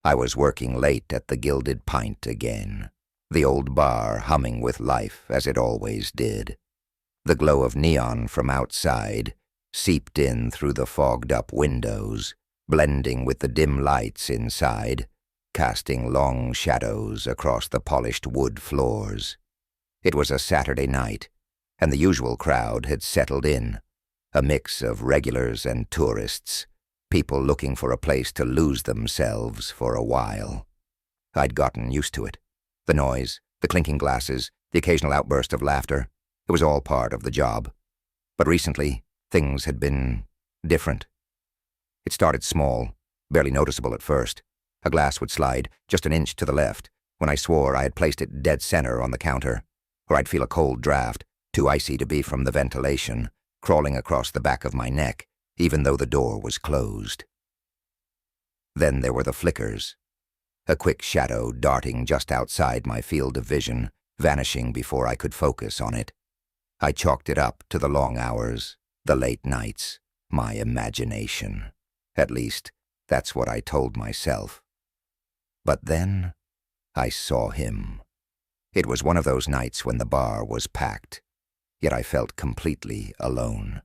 I was working late at the Gilded Pint again, the old bar humming with life as it always did. The glow of neon from outside seeped in through the fogged-up windows, blending with the dim lights inside, casting long shadows across the polished wood floors. It was a Saturday night, and the usual crowd had settled in, a mix of regulars and tourists, people looking for a place to lose themselves for a while. I'd gotten used to it. The noise, the clinking glasses, the occasional outburst of laughter, it was all part of the job. But recently, things had been different. It started small, barely noticeable at first. A glass would slide just an inch to the left when I swore I had placed it dead center on the counter, or I'd feel a cold draft, too icy to be from the ventilation, crawling across the back of my neck, even though the door was closed. Then there were the flickers. A quick shadow darting just outside my field of vision, vanishing before I could focus on it. I chalked it up to the long hours, the late nights, my imagination. At least, that's what I told myself. But then, I saw him. It was one of those nights when the bar was packed, yet I felt completely alone.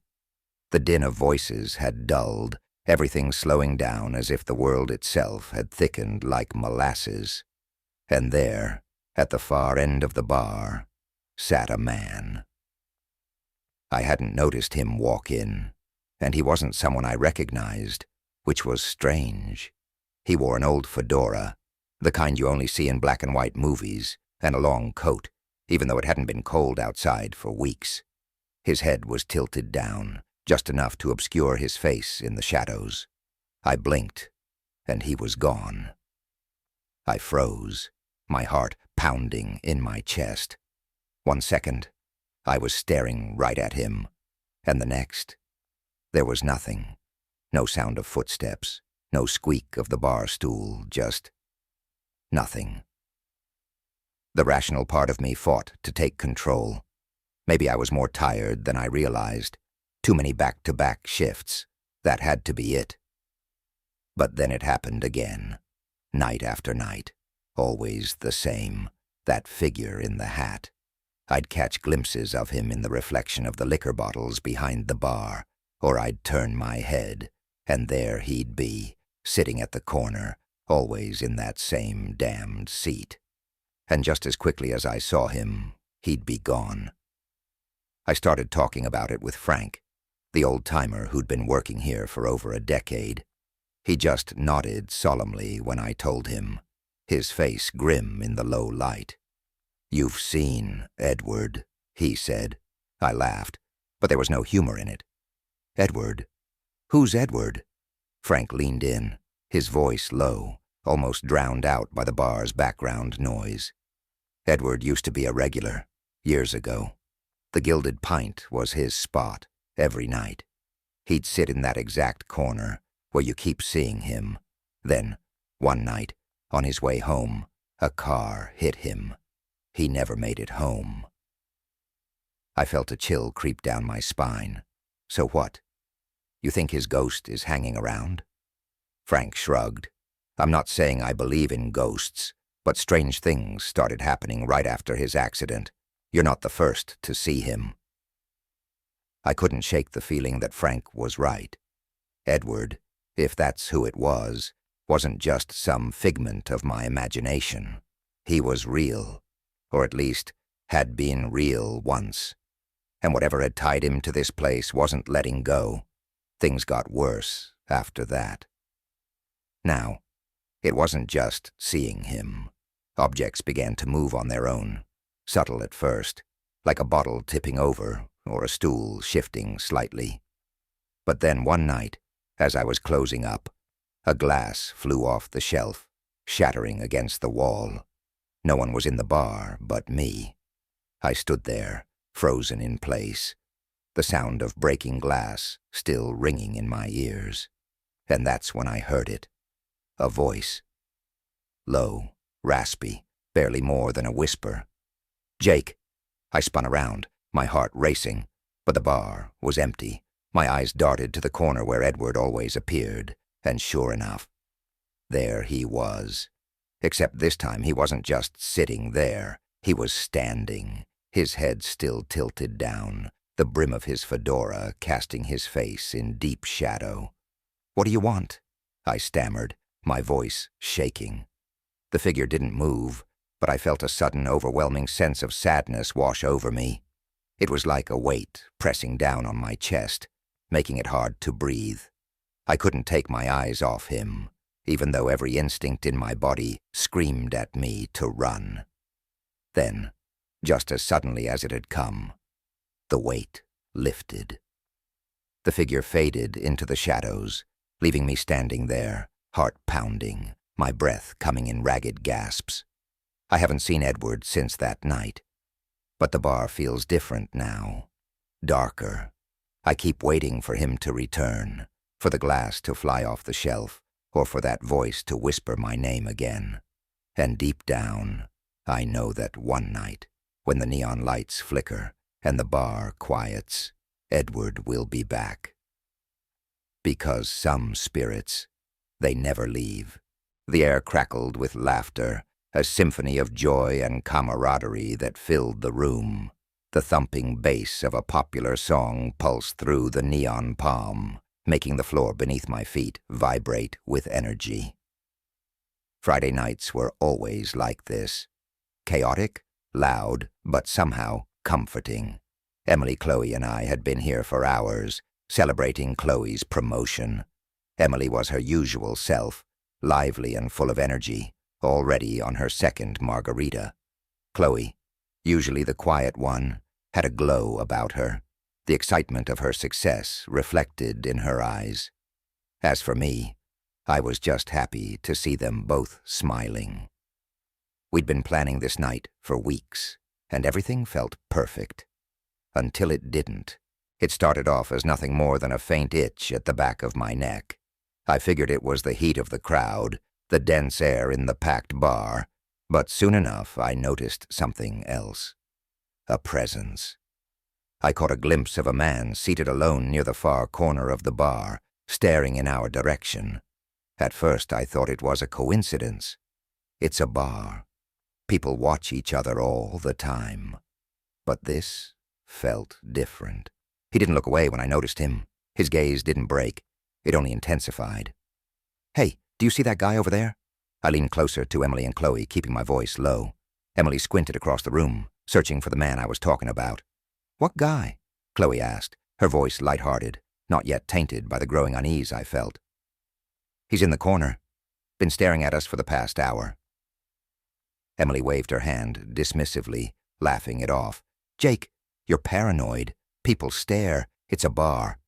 The din of voices had dulled, everything slowing down as if the world itself had thickened like molasses. And there, at the far end of the bar, sat a man. I hadn't noticed him walk in, and he wasn't someone I recognized, which was strange. He wore an old fedora, the kind you only see in black and white movies, and a long coat, even though it hadn't been cold outside for weeks. His head was tilted down, just enough to obscure his face in the shadows. I blinked, and he was gone. I froze, my heart pounding in my chest. 1 second, I was staring right at him, and the next, there was nothing. No sound of footsteps, no squeak of the bar stool, just nothing. The rational part of me fought to take control. Maybe I was more tired than I realized. Too many back-to-back shifts. That had to be it. But then it happened again. Night after night. Always the same. That figure in the hat. I'd catch glimpses of him in the reflection of the liquor bottles behind the bar, or I'd turn my head, and there he'd be, sitting at the corner, always in that same damned seat. And just as quickly as I saw him, he'd be gone. I started talking about it with Frank, the old-timer who'd been working here for over a decade. He just nodded solemnly when I told him, his face grim in the low light. "You've seen Edward," he said. I laughed, but there was no humor in it. "Edward? Who's Edward?" Frank leaned in, his voice low, almost drowned out by the bar's background noise. "Edward used to be a regular, years ago. The Gilded Pint was his spot, every night. He'd sit in that exact corner, where you keep seeing him. Then, one night, on his way home, a car hit him. He never made it home." I felt a chill creep down my spine. "So what? You think his ghost is hanging around?" Frank shrugged. "I'm not saying I believe in ghosts, but strange things started happening right after his accident. You're not the first to see him." I couldn't shake the feeling that Frank was right. Edward, if that's who it was, wasn't just some figment of my imagination. He was real, or at least had been real once. And whatever had tied him to this place wasn't letting go. Things got worse after that. Now, it wasn't just seeing him. Objects began to move on their own, subtle at first, like a bottle tipping over or a stool shifting slightly. But then one night, as I was closing up, a glass flew off the shelf, shattering against the wall. No one was in the bar but me. I stood there, frozen in place, the sound of breaking glass still ringing in my ears. And that's when I heard it. A voice. Low, raspy, barely more than a whisper. "Jake." I spun around, my heart racing, but the bar was empty. My eyes darted to the corner where Edward always appeared, and sure enough, There he was. Except this time he wasn't just sitting there. He was standing, his head still tilted down, the brim of his fedora casting his face in deep shadow. "What do you want?" I stammered, my voice shaking. The figure didn't move, but I felt a sudden, overwhelming sense of sadness wash over me. It was like a weight pressing down on my chest, making it hard to breathe. I couldn't take my eyes off him, even though every instinct in my body screamed at me to run. Then, just as suddenly as it had come, the weight lifted. The figure faded into the shadows, leaving me standing there, heart pounding, my breath coming in ragged gasps. I haven't seen Edward since that night, but the bar feels different now, darker. I keep waiting for him to return, for the glass to fly off the shelf, or for that voice to whisper my name again. And deep down, I know that one night, when the neon lights flicker and the bar quiets, Edward will be back. Because some spirits, they never leave. The air crackled with laughter, a symphony of joy and camaraderie that filled the room. The thumping bass of a popular song pulsed through the neon palm, making the floor beneath my feet vibrate with energy. Friday nights were always like this. Chaotic, loud, but somehow comforting. Emily, Chloe, and I had been here for hours, celebrating Chloe's promotion. Emily was her usual self, lively and full of energy, already on her second margarita. Chloe, usually the quiet one, had a glow about her, the excitement of her success reflected in her eyes. As for me, I was just happy to see them both smiling. We'd been planning this night for weeks, and everything felt perfect. Until it didn't. It started off as nothing more than a faint itch at the back of my neck. I figured it was the heat of the crowd, the dense air in the packed bar, but soon enough I noticed something else. A presence. I caught a glimpse of a man seated alone near the far corner of the bar, staring in our direction. At first I thought it was a coincidence. It's a bar. People watch each other all the time. But this felt different. He didn't look away when I noticed him. His gaze didn't break. It only intensified. "Hey, do you see that guy over there?" I leaned closer to Emily and Chloe, keeping my voice low. Emily squinted across the room, searching for the man I was talking about. "What guy?" Chloe asked, her voice lighthearted, not yet tainted by the growing unease I felt. "He's in the corner. Been staring at us for the past hour." Emily waved her hand dismissively, laughing it off. "Jake, you're paranoid. People stare. It's a bar."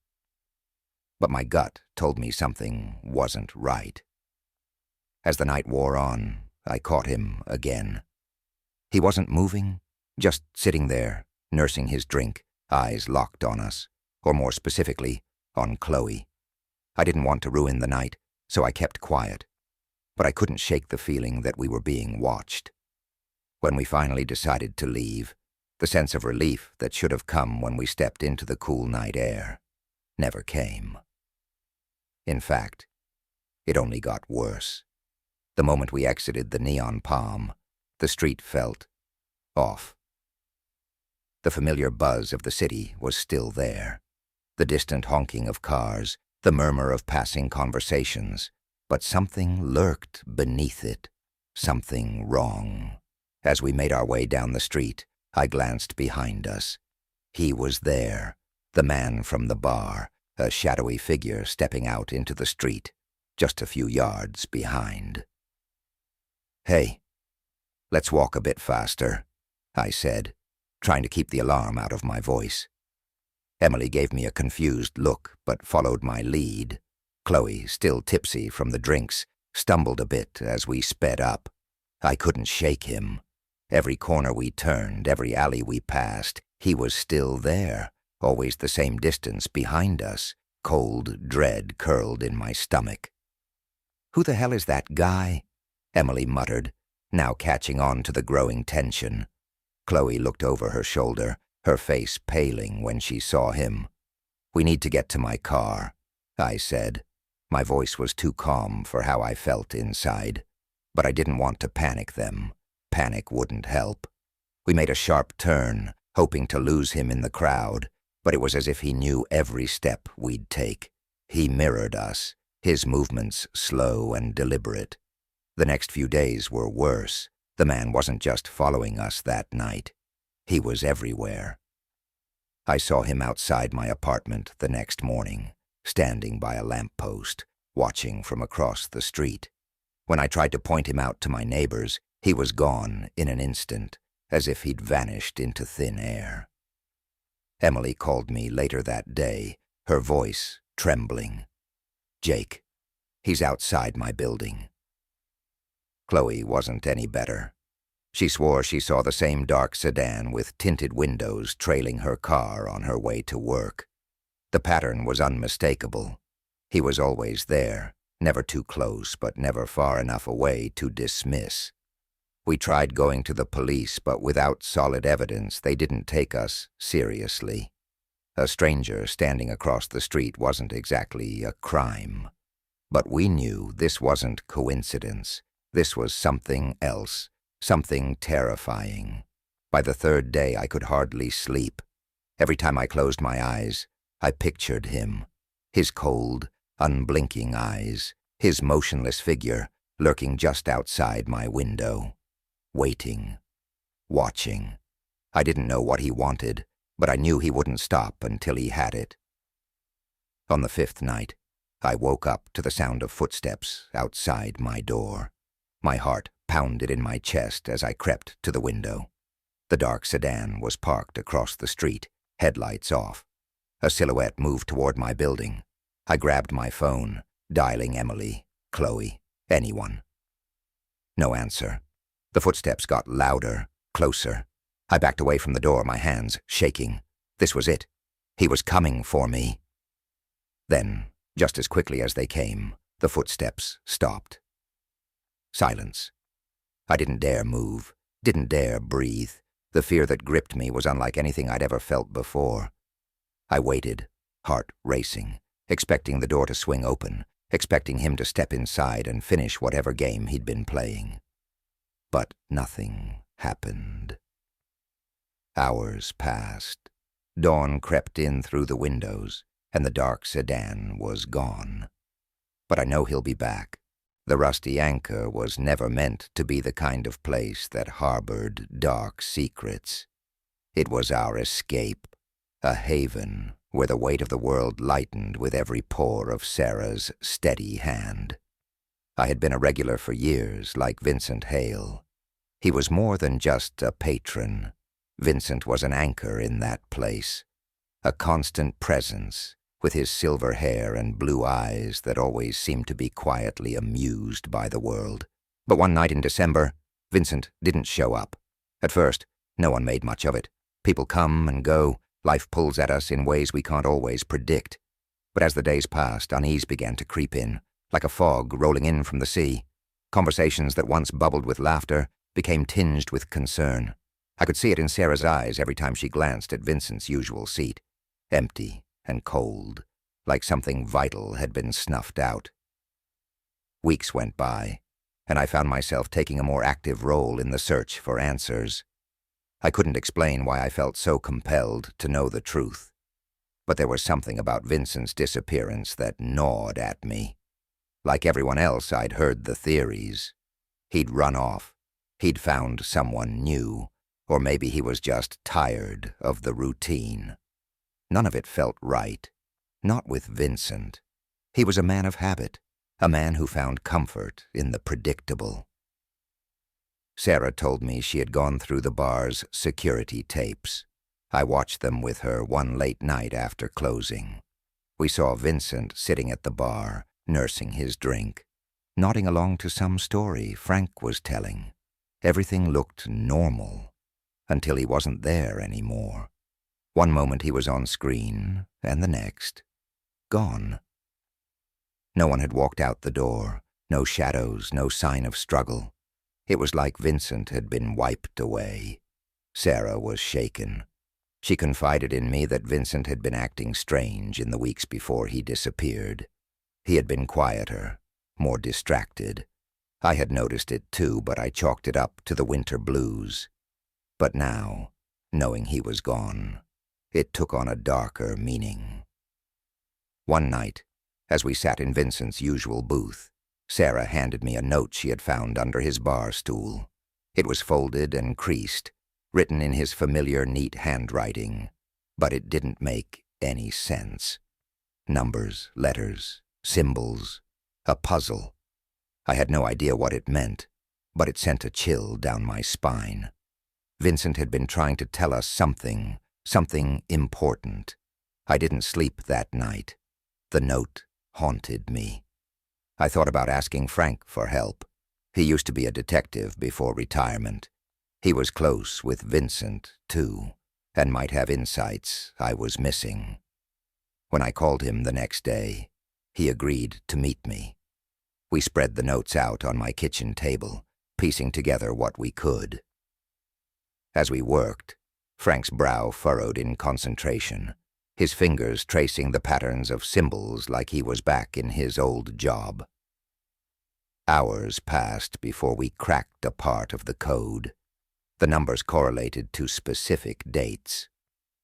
But my gut told me something wasn't right. As the night wore on, I caught him again. He wasn't moving, just sitting there, nursing his drink, eyes locked on us, or more specifically, on Chloe. I didn't want to ruin the night, so I kept quiet. But I couldn't shake the feeling that we were being watched. When we finally decided to leave, the sense of relief that should have come when we stepped into the cool night air never came. In fact, it only got worse. The moment we exited the neon palm, the street felt off. The familiar buzz of the city was still there, the distant honking of cars, the murmur of passing conversations, but something lurked beneath it, something wrong. As we made our way down the street, I glanced behind us. He was there, the man from the bar, a shadowy figure stepping out into the street, just a few yards behind. "Hey, let's walk a bit faster," I said, trying to keep the alarm out of my voice. Emily gave me a confused look, but followed my lead. Chloe, still tipsy from the drinks, stumbled a bit as we sped up. I couldn't shake him. Every corner we turned, every alley we passed, he was still there, always the same distance behind us. Cold dread curled in my stomach. "Who the hell is that guy?" Emily muttered, now catching on to the growing tension. Chloe looked over her shoulder, her face paling when she saw him. "We need to get to my car," I said. My voice was too calm for how I felt inside, but I didn't want to panic them. Panic wouldn't help. We made a sharp turn, hoping to lose him in the crowd, but it was as if he knew every step we'd take. He mirrored us, his movements slow and deliberate. The next few days were worse. The man wasn't just following us that night. He was everywhere. I saw him outside my apartment the next morning, standing by a lamppost, watching from across the street. When I tried to point him out to my neighbors, he was gone in an instant, as if he'd vanished into thin air. Emily called me later that day, her voice trembling. "Jake, he's outside my building." Chloe wasn't any better. She swore she saw the same dark sedan with tinted windows trailing her car on her way to work. The pattern was unmistakable. He was always there, never too close but never far enough away to dismiss. We tried going to the police, but without solid evidence, they didn't take us seriously. A stranger standing across the street wasn't exactly a crime. But we knew this wasn't coincidence. This was something else, something terrifying. By the third day, I could hardly sleep. Every time I closed my eyes, I pictured him. His cold, unblinking eyes, his motionless figure lurking just outside my window. Waiting, watching. I didn't know what he wanted, but I knew he wouldn't stop until he had it. On the fifth night, I woke up to the sound of footsteps outside my door. My heart pounded in my chest as I crept to the window. The dark sedan was parked across the street, headlights off. A silhouette moved toward my building. I grabbed my phone, dialing Emily, Chloe, anyone. No answer. The footsteps got louder, closer. I backed away from the door, my hands shaking. This was it. He was coming for me. Then, just as quickly as they came, the footsteps stopped. Silence. I didn't dare move, didn't dare breathe. The fear that gripped me was unlike anything I'd ever felt before. I waited, heart racing, expecting the door to swing open, expecting him to step inside and finish whatever game he'd been playing. But nothing happened. Hours passed. Dawn crept in through the windows, and the dark sedan was gone. But I know he'll be back. The rusty anchor was never meant to be the kind of place that harbored dark secrets. It was our escape, a haven where the weight of the world lightened with every pore of Sarah's steady hand. I had been a regular for years, like Vincent Hale. He was more than just a patron. Vincent was an anchor in that place, a constant presence, with his silver hair and blue eyes that always seemed to be quietly amused by the world. But one night in December, Vincent didn't show up. At first, no one made much of it. People come and go. Life pulls at us in ways we can't always predict. But as the days passed, unease began to creep in, like a fog rolling in from the sea. Conversations that once bubbled with laughter became tinged with concern. I could see it in Sarah's eyes every time she glanced at Vincent's usual seat. Empty and cold, like something vital had been snuffed out. Weeks went by, and I found myself taking a more active role in the search for answers. I couldn't explain why I felt so compelled to know the truth, but there was something about Vincent's disappearance that gnawed at me. Like everyone else, I'd heard the theories. He'd run off. He'd found someone new, or maybe he was just tired of the routine. None of it felt right. Not with Vincent. He was a man of habit, a man who found comfort in the predictable. Sarah told me she had gone through the bar's security tapes. I watched them with her one late night after closing. We saw Vincent sitting at the bar, nursing his drink, nodding along to some story Frank was telling. Everything looked normal, until he wasn't there anymore. One moment he was on screen, and the next, gone. No one had walked out the door, no shadows, no sign of struggle. It was like Vincent had been wiped away. Sarah was shaken. She confided in me that Vincent had been acting strange in the weeks before he disappeared. He had been quieter, more distracted. I had noticed it too, but I chalked it up to the winter blues. But now, knowing he was gone, it took on a darker meaning. One night, as we sat in Vincent's usual booth, Sarah handed me a note she had found under his bar stool. It was folded and creased, written in his familiar neat handwriting, but it didn't make any sense. Numbers, letters, symbols, a puzzle. I had no idea what it meant, but it sent a chill down my spine. Vincent had been trying to tell us something important. I didn't sleep that night. The note haunted me. I thought about asking Frank for help. He used to be a detective before retirement. He was close with Vincent, too, and might have insights I was missing. When I called him the next day, he agreed to meet me. We spread the notes out on my kitchen table, piecing together what we could. As we worked, Frank's brow furrowed in concentration, his fingers tracing the patterns of symbols like he was back in his old job. Hours passed before we cracked a part of the code. The numbers correlated to specific dates,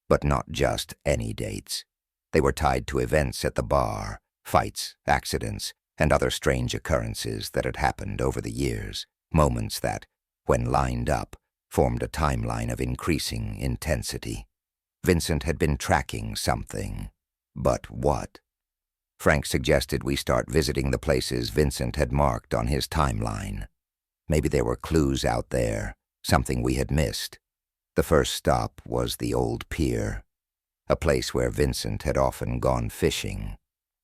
but not just any dates. They were tied to events at the bar, fights, accidents, and other strange occurrences that had happened over the years, moments that, when lined up, formed a timeline of increasing intensity. Vincent had been tracking something. But what? Frank suggested we start visiting the places Vincent had marked on his timeline. Maybe there were clues out there, something we had missed. The first stop was the old pier, a place where Vincent had often gone fishing.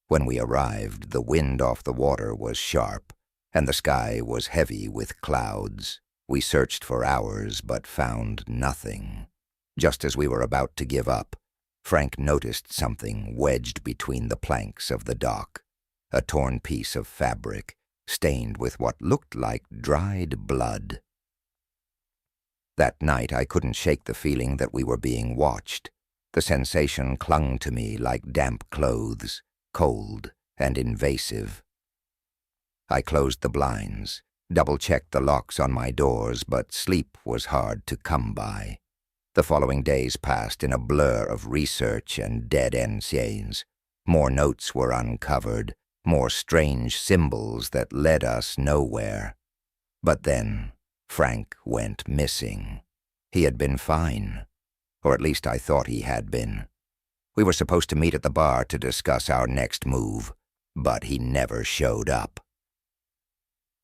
When we arrived, the wind off the water was sharp, and the sky was heavy with clouds. We searched for hours, but found nothing. Just as we were about to give up, Frank noticed something wedged between the planks of the dock, a torn piece of fabric, stained with what looked like dried blood. That night I couldn't shake the feeling that we were being watched. The sensation clung to me like damp clothes, cold and invasive. I closed the blinds, double-checked the locks on my doors, but sleep was hard to come by. The following days passed in a blur of research and dead-end scenes. More notes were uncovered, more strange symbols that led us nowhere. But then Frank went missing. He had been fine, or at least I thought he had been. We were supposed to meet at the bar to discuss our next move, but he never showed up.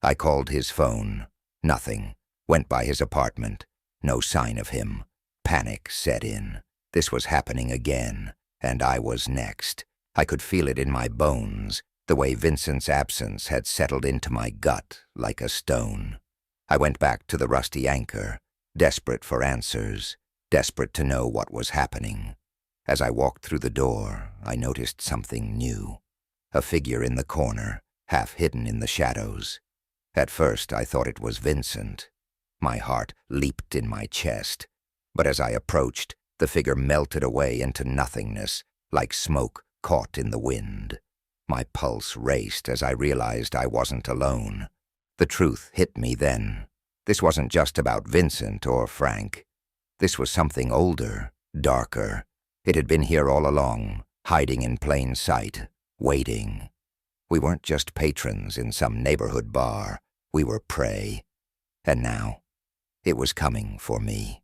I called his phone. Nothing. Went by his apartment. No sign of him. Panic set in. This was happening again, and I was next. I could feel it in my bones, the way Vincent's absence had settled into my gut like a stone. I went back to the Rusty Anchor, desperate for answers, desperate to know what was happening. As I walked through the door, I noticed something new. A figure in the corner, half hidden in the shadows. At first, I thought it was Vincent. My heart leaped in my chest. But as I approached, the figure melted away into nothingness, like smoke caught in the wind. My pulse raced as I realized I wasn't alone. The truth hit me then. This wasn't just about Vincent or Frank. This was something older, darker. It had been here all along, hiding in plain sight, waiting. We weren't just patrons in some neighborhood bar. We were prey. And now, it was coming for me.